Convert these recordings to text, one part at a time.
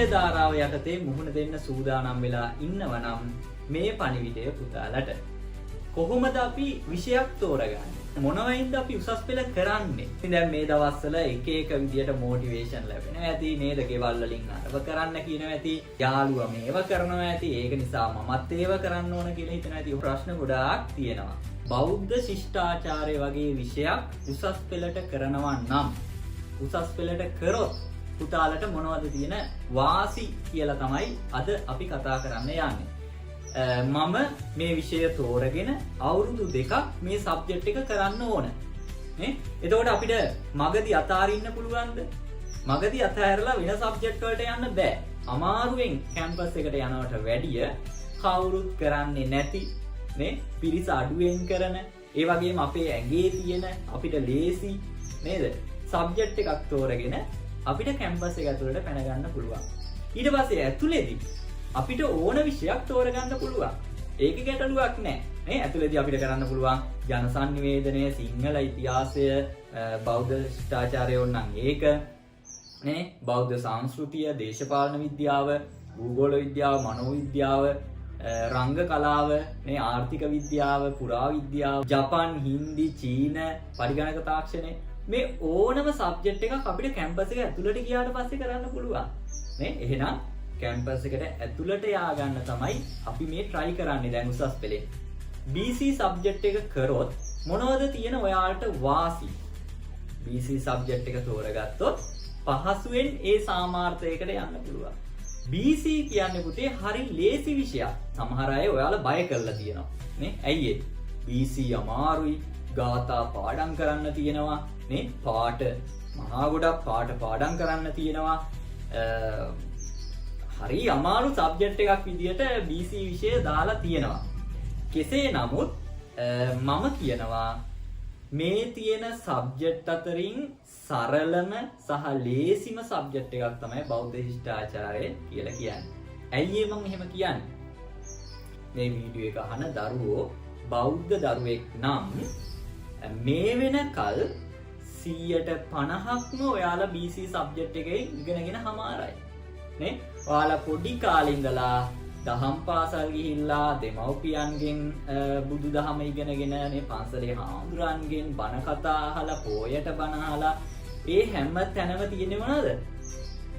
විෂය ධාරාව යටතේ මුහුණ දෙන්න සූදානම් වෙලා ඉන්නවනම් මේ පණිවිඩය පුතාලට. කොහොමද අපි විෂයක් තෝරගන්නේ? මොනවයින්ද අපි උසස් පෙළ කරන්නේ? ඉතින් දැන් මේ දවස්වල එක එක විදියට මොටිවේෂන් ලැබෙනවා ඇති නේද? ගෙවල් වලින් අරව කරන්න කියනවා ඇති, යාළුවා මේව කරනවා ඇති, ඒක නිසා මමත් ඒව කරන්න ඕන කියලා හිතනවා ඇති. ප්‍රශ්න ගොඩාක් තියෙනවා. බෞද්ධ ශිෂ්ටාචාරය වගේ විෂයක් උසස් පෙළට කරනවා නම්, උසස් පෙළට කරොත් පුතාලට මොනවද තියෙන වාසි කියලා තමයි අද අපි කතා කරන්න යන්නේ. මම මේ විෂය තෝරගෙන අවුරුදු 2ක් මේ සබ්ජෙක්ට් එක කරන්න ඕන. නේ? එතකොට අපිට මගදී අතාරින්න පුළුවන්ද? මගදී අතහැරලා වෙන සබ්ජෙක්ට් වලට යන්න බෑ. අමාරුවෙන් කැම්පස් එකට යනවට වැඩිය කවුරුත් කරන්නේ නැති නේ? පිරිස අඩුවෙන් කරන, ඒ වගේම අපේ ඇඟේ තියෙන අපිට ලේසි නේද? සබ්ජෙක්ට් එකක් තෝරගෙන අපිට කැම්පස් එක ඇතුළට පැන ගන්න පුළුවන්. ඊට පස්සේ ඇතුළේදී අපිට ඕන විෂයක් තෝරගන්න පුළුවන්. ඒක ගැටලුවක් නෑ. නේ? ඇතුළේදී අපිට කරන්න පුළුවන් ජන සංනිවේදනය, සිංහල ඉතිහාසය, බෞද්ධ ශිෂ්ටාචාරය ඕනනම් ඒක නේ? බෞද්ධ සංස්කෘතිය, දේශපාලන විද්‍යාව, භූගෝල විද්‍යාව, මනෝවිද්‍යාව, රංග කලාව, නේ? ආර්ථික විද්‍යාව, පුරා විද්‍යාව, ජපන්, හින්දි, චීන, පරිගණක තාක්ෂණය, මේ ඕනම සබ්ජෙක්ට් එකක් අපිට කැම්පස් එක ඇතුළට ගියාට පස්සේ කරන්න පුළුවන්. නේ? එහෙනම් කැම්පස් එකට ඇතුළට යාගන්න තමයි අපි මේ try කරන්නේ දැන් උසස් පෙළේ. BC සබ්ජෙක්ට් එක කරොත් මොනවද තියෙන ඔයාලට වාසි? BC සබ්ජෙක්ට් එක තෝරගත්තොත් පහසුවෙන් ඒ සාමාර්ථයකට යන්න පුළුවන්. BC කියන්නේ පුතේ හරි ලේසි විෂයක්. සමහර අය ඔයාලා බය කරලා තියෙනවා. නේ? ඇයි ඒ? BC අමාරුයි. ගාථා පාඩම් කරන්න තියෙනවා. නේ? පාට මහා ගොඩක් පාඩම් කරන්න තියෙනවා. හරි අමාරු සබ්ජෙක්ට් එකක් විදිහට BC විෂය දාලා තියෙනවා. කෙසේ නමුත් මම කියනවා මේ තියෙන සබ්ජෙක්ට් අතරින් සරලම සහ ලේසිම සබ්ජෙක්ට් එකක් තමයි බෞද්ධ ශිෂ්ටාචාරය කියලා කියන්නේ. ඇයි මම එහෙම කියන්නේ? මේ වීඩියෝ එක අහන දරුවෝ බෞද්ධ දරුවෙක් නම් මේ වෙනකල් 150%ක්ම ඔයාලා BC සබ්ජෙක්ට් එකේ ඉගෙනගෙන හමාරයි. නේ? ඔයාලා පොඩි කාලේ ඉඳලා දහම් පාසල් ගිහිල්ලා දෙමව්පියන්ගෙන් බුදුදහම ඉගෙනගෙන නේ පන්සලේ හාමුදුරන්ගෙන් බණ කතා අහලා පොයට බණ අහලා ඒ හැම තැනම තියෙන්නේ මොනවද?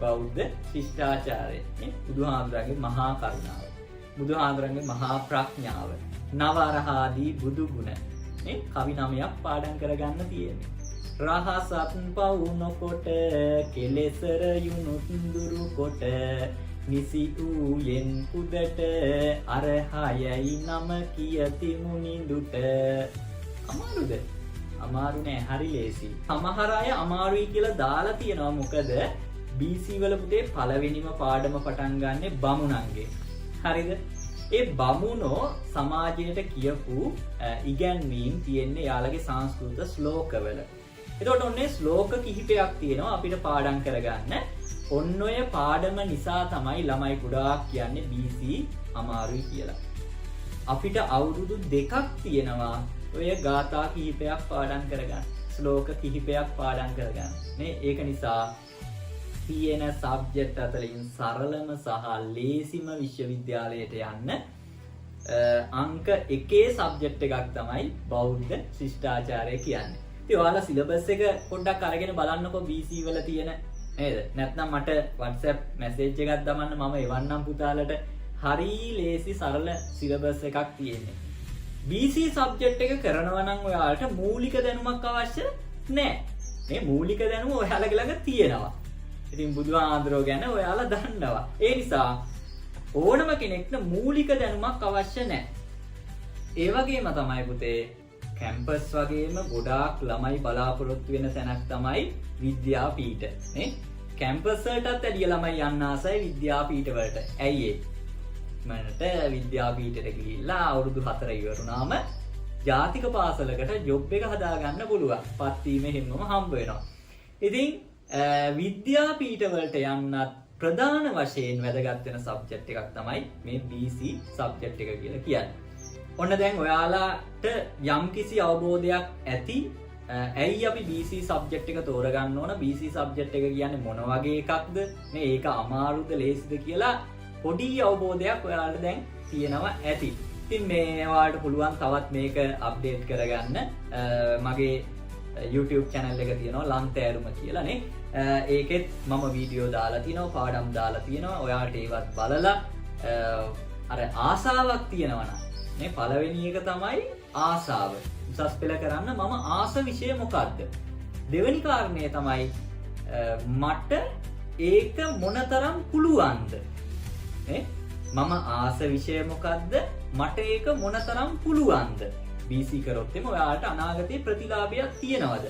බෞද්ධ ශිෂ්ටාචාරය. නේ? බුදුහාමුදුරන්ගේ මහා කරුණාව, බුදුහාමුදුරන්ගේ මහා ප්‍රඥාව, නවරහාදී බුදු ගුණ නේ කවි 9ක් පාඩම් කරගන්න තියෙන්නේ. රහසත් පවු නොකොට කෙලෙසර යුනුත් දුරු කොට නිසි වූයෙන් උදට අරහයයි නම කියති මුනිඳුට. අමාරුද? අමාරු නෑ, හරි ලේසි. සමහර අය අමාරුයි කියලා දාලා තියෙනවා. මොකද BC වල පුතේ පළවෙනිම පාඩම පටන් ගන්නෙ බමුණන්ගේ. හරිද? ඒ බමුණෝ සමාජයට කියපු ඉගැන්වීම් තියෙන්නේ යාළගේ සංස්කෘත ශ්ලෝකවල. එතකොට ඔන්නේ ශ්ලෝක කිහිපයක් තියෙනවා අපිට පාඩම් කරගන්න. ඔන්න ඔය පාඩම නිසා තමයි ළමයි ගොඩාක් කියන්නේ BC අමාරුයි කියලා. අපිට අවුරුදු 2ක් තියෙනවා ඔය ගාථා කිහිපයක් පාඩම් කරගන්න, ශ්ලෝක කිහිපයක් පාඩම් කරගන්න. නේ? ඒක නිසා තියෙන සබ්ජෙක්ට් අතරින් සරලම සහ ලේසිම විශ්වවිද්‍යාලයට යන්න අංක 1 සබ්ජෙක්ට් එකක් තමයි බෞද්ධ ශිෂ්ටාචාරය කියන්නේ. ඉතින් ඔයාලා සිලබස් එක පොඩ්ඩක් අරගෙන බලන්නකෝ BC වල තියෙන නේද? නැත්නම් මට WhatsApp මැසේජ් එකක් දාන්න, මම එවන්නම් පුතාලට. හරි ලේසි සරල සිලබස් එකක් තියෙන්නේ. BC සබ්ජෙක්ට් එක කරනවා නම් ඔයාලට මූලික දැනුමක් අවශ්‍ය නැහැ. මේ මූලික දැනුම ඔයාලගේ ළඟ තියෙනවා. ඉතින් බුදුහාමුදුරුවෝ ගැන ඔයාලා දන්නවා. ඒ නිසා ඕනම කෙනෙක්ට මූලික දැනුමක් අවශ්‍ය නැහැ. ඒ වගේම තමයි පුතේ කැම්පස් වගේම ගොඩාක් ළමයි බලාපොරොත්තු වෙන තැනක් තමයි විද්‍යාපීඨ. නේ? කැම්පස් වලටත් වැඩිය ළමයි යන්න ආසයි විද්‍යාපීඨ වලට. ඇයි ඒ? මනට විද්‍යාපීඨයට ගිහිල්ලා අවුරුදු 4 ඉවරුනාම ජාතික පාසලකට ජොබ් එක හදාගන්න පුළුවන්. පත් වීම හැමෝම හම්බ වෙනවා. ඉතින් විද්‍යාපීඨ වලට යන්නත් ප්‍රධාන වශයෙන් වැදගත් වෙන සබ්ජෙක්ට් එකක් තමයි මේ BC සබ්ජෙක්ට් එක කියලා කියන්නේ. ඔන්න දැන් ඔයාලාට යම්කිසි අවබෝධයක් ඇති ඇයි අපි BC සබ්ජෙක්ට් එක තෝරගන්න ඕන? BC සබ්ජෙක්ට් එක කියන්නේ මොන වගේ එකක්ද? මේ ඒක අමාරුද ලේසිද කියලා පොඩි අවබෝධයක් ඔයාලට දැන් තියෙනවා ඇති. ඉතින් මේ ඔයාලට පුළුවන් තවත් මේක අප්ඩේට් කරගන්න. මගේ YouTube channel එක තියෙනවා ලන්තෑරුම කියලා නේ. ඒකෙත් මම වීඩියෝ දාලා තියෙනවා, පාඩම් දාලා තියෙනවා. ඔයාලට ඒවත් බලලා අර ආසාවක් තියෙනවා නම් මේ පළවෙනි එක තමයි ආසාව. උසස් පෙළ කරන්න මම ආස විෂය මොකක්ද? දෙවෙනි කාරණය තමයි මට ඒක මොනතරම් පුළුවන්ද? මම ආස විෂය මොකක්ද? මට ඒක මොනතරම් පුළුවන්ද? BC කරොත් එම ඔයාලට අනාගතයේ ප්‍රතිලාභයක් තියෙනවද?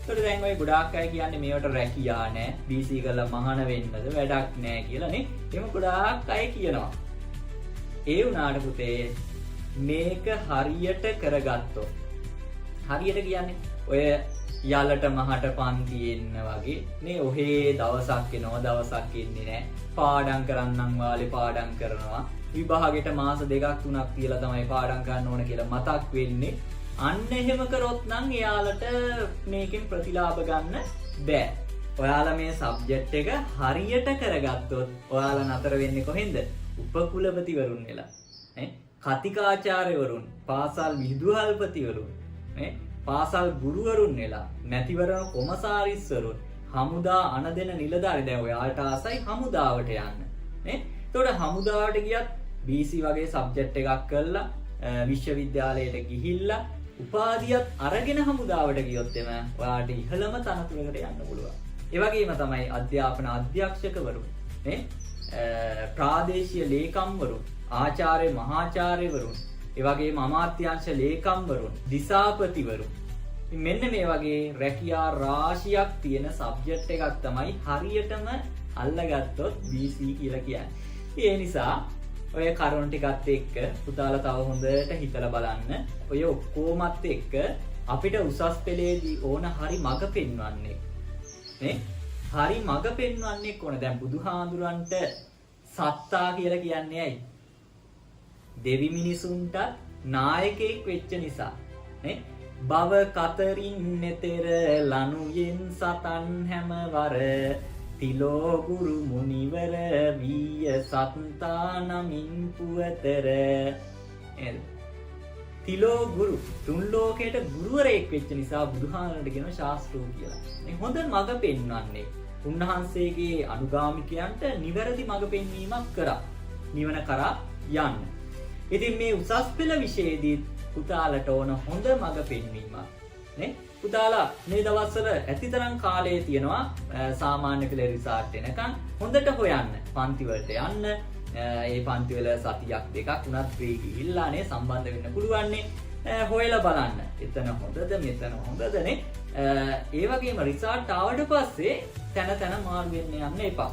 ඒකට දැන් ඔය ගොඩාක් අය කියන්නේ මේවට රැකියා නැහැ, BC කරලා මහාන වෙන්නද වැඩක් නැහැ කියලා නේ. එහෙම ගොඩාක් අය කියනවා. ඒ වුණාට පුතේ මේක හරියට කරගත්තොත්, හරියට කියන්නේ ඔය යලට මහට පන්ති එන්න වගේ නේ. ඔහේ දවසක් එනවා, දවසක් එන්නේ නැහැ. පාඩම් කරන්නම් වාලේ පාඩම් කරනවා. විභාගෙට මාස 2ක් 3ක් තියලා තමයි පාඩම් ගන්න ඕන කියලා මතක් වෙන්නේ. අන්න එහෙම කරොත් නම් එයාලට මේකෙන් ප්‍රතිලාභ ගන්න බෑ. ඔයාලා මේ සබ්ජෙක්ට් එක හරියට කරගත්තොත් ඔයාලා නතර වෙන්නේ කොහෙන්ද? උපකුලපතිවරුන් වෙලා. කතිකාචාර්යවරුන්, පාසල් විදුහල්පතිවරුන්, පාසල් ගුරුවරුන් වෙලා, මැතිවරණ කොමසාරිස්වරුන්, හමුදා අනදෙන නිලධාරි. දැන් ඔයාලට ආසයි හමුදාවට යන්න. එතකොට හමුදාවට ගියත් BC වගේ සබ්ජෙක්ට් එකක් කරලා විශ්වවිද්‍යාලයට ගිහිල්ලා උපාධියත් අරගෙන හමුදාවට ගියොත් එම ඔයාලට ඉහළම තනතුරකට යන්න පුළුවන්. ඒ වගේම තමයි අධ්‍යාපන අධ්‍යක්ෂකවරු, ප්‍රාදේශීය ලේකම්වරු, ආචාර්ය මහාචාර්යවරුන්, ඒ වගේම අමාත්‍යාංශ ලේකම්වරුන්, දිසාපතිවරු. මෙන්න මේ වගේ රැකියා රාශියක් තියෙන සබ්ජෙක්ට් එකක් තමයි හරියටම අල්ලගත්තොත් BC කියලා කියන්නේ. ඒ නිසා ඔය කරුණු ටිකත් එක්ක පුතාලා තව හොඳට හිතලා බලන්න. ඔය ඔක්කොමත් එක්ක අපිට උසස් පෙළේදී ඕන හරි මඟ පෙන්වන්නේ. හරි මඟ පෙන්වන්නේ කොහොමද? දැන් බුදුහාඳුරන්ට සත්තා කියලා කියන්නේ ඇයි? දෙවි මිනිසුන්ට නායකයෙක් වෙච්ච නිසා. බව කතරින් නෙතෙර ලනුයෙන් සතන් හැමවර තිලෝ ගුරු මුනිවර වීය සත්තා නමින් පුවතර. තිලෝ ගුරු තුන් ලෝකයට ගුරුවරයෙක් වෙච්ච නිසා බුදුහාමරට කියනවා ශාස්ත්‍රෝ කියලා. මේ හොඳ මඟ පෙන්වන්නේ. උන්වහන්සේගේ අනුගාමිකයන්ට නිවැරදි මඟ පෙන්වීමක් කරා. නිවන කරා යන්න. ඉතින් මේ උසස් පෙළ විෂයේදී පුතාලට ඕන හොඳ මඟ පෙන්වීමක් නේ. පුතාලා මේ දවස්වල ඇතිතරම් කාලය තියෙනවා සාමාන්‍ය පෙළ රිසාට් එනකන් හොඳට හොයන්න, පන්ති වලට යන්න. ඒ පන්ති වල සතියක් දෙකක් උනත් ෆ්‍රී ගිහිල්ලා නේ සම්බන්ධ වෙන්න පුළුවන් නේ. හොයලා බලන්න. එතන හොඳද මෙතන හොඳද නේ. ඒ වගේම රිසාට් ආවට පස්සේ තන තන මාරු වෙන්න යන්න එපා.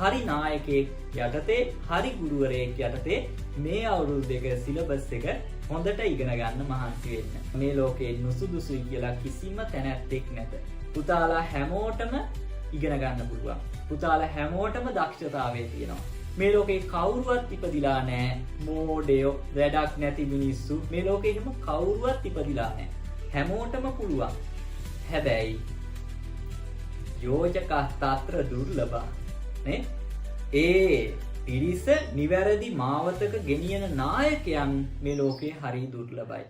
හරි නායකයෙක් යටතේ, හරි ගුරුවරයෙක් යටතේ මේ අවුරුදු දෙක සිලබස් එක හොඳට ඉගෙන ගන්න මහන්සි වෙන්න. මේ ලෝකේ නුසුදුසුයි කියලා කිසිම තැනැත්තෙක් නැත. පුතාලා හැමෝටම ඉගෙන ගන්න පුළුවන්. පුතාලා හැමෝටම දක්ෂතාවය තියෙනවා. මේ ලෝකේ කවුරුවත් ඉපදිලා නැහැ මෝඩයෝ, වැඩක් නැති මිනිස්සු. මේ ලෝකේ එහෙම කවුරුවත් ඉපදිලා නැහැ. හැමෝටම පුළුවන්. හැබැයි යෝජකස්තත්‍ර දුර්ලභ නේ. ඒ පිරිස නිවැරදි මාවතක ගෙනියන නායකයන් මේ ලෝකේ හරි දුර්ලභයි.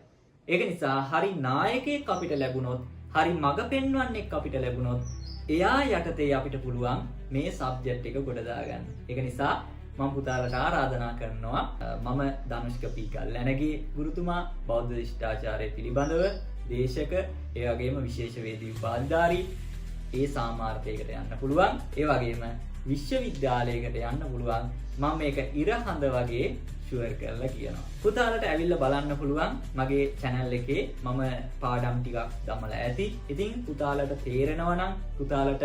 ඒක නිසා හරි නායකයෙක් අපිට ලැබුණොත්, හරි මඟ පෙන්වන්නෙක් අපිට ලැබුණොත්, එයා යටතේ අපිට පුළුවන් මේ සබ්ජෙක්ට් එක ගොඩ දාගන්න. ඒක නිසා මම පුතාලට ආරාධනා කරනවා, මම ධනුෂ්ක පීකල්ලැනගේ ගුරුතුමා, බෞද්ධ ශිෂ්ටාචාරය පිළිබඳව දේශක, ඒ වගේම විශේෂ වේදී උපාධිධාරී, ඒ සාමාර්ථයකට යන්න පුළුවන්. ඒ වගේම විශ්වවිද්‍යාලයකට යන්න පුළුවන්. මම මේක ඉරහඳ වගේ ෂුවර් කරලා කියනවා. පුතාලට ඇවිල්ලා බලන්න පුළුවන් මගේ channel එකේ මම පාඩම් ටිකක් දමලා ඇති. ඉතින් පුතාලට තේරෙනවා නම්, පුතාලට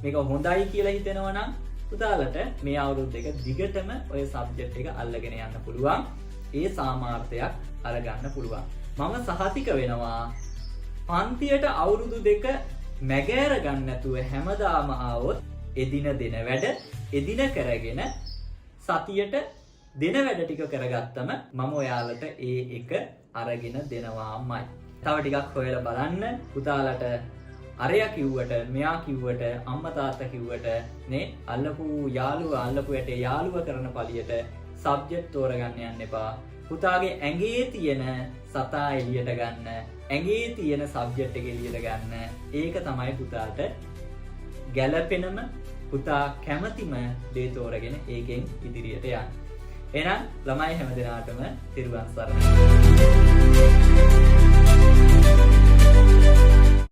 මේක හොඳයි කියලා හිතෙනවා නම්, පුතාලට මේ අවුරුදු දෙක දිගටම ඔය සබ්ජෙක්ට් එක අල්ලගෙන යන්න පුළුවන්. ඒ සාමාර්ථයක් අරගන්න පුළුවන්. මම සහතික වෙනවා පන්තියට අවුරුදු දෙක මැගෑර ගන්න නැතුව හැමදාම ආවොත් එදින දෙන වැඩ එදින කරගෙන සතියට දෙන වැඩ ටික කරගත්තම මම ඔයාලට ඒ එක අරගෙන දෙනවාමයි. තව ටිකක් හොයලා බලන්න. පුතාලට අරයා කිව්වට මෙයා කිව්වට අම්මා තාත්තා කිව්වට නේ අල්ලපු යාළුවා අල්ලපු ඇටේ යාළුවා කරන පළියට සබ්ජෙක්ට් තෝරගන්න යන්න එපා. පුතාගේ ඇඟේ තියෙන සතා එළියට ගන්න. ඇඟේ තියෙන සබ්ජෙක්ට් එක එළියට ගන්න. ඒක තමයි පුතාට ගැළපෙනම පුතා කැමතිම දේ තෝරගෙන ඒකෙන් ඉදිරියට යන්න. එහෙනම් ළමයි හැමදෙනාටම තිරුවන් සරණයි.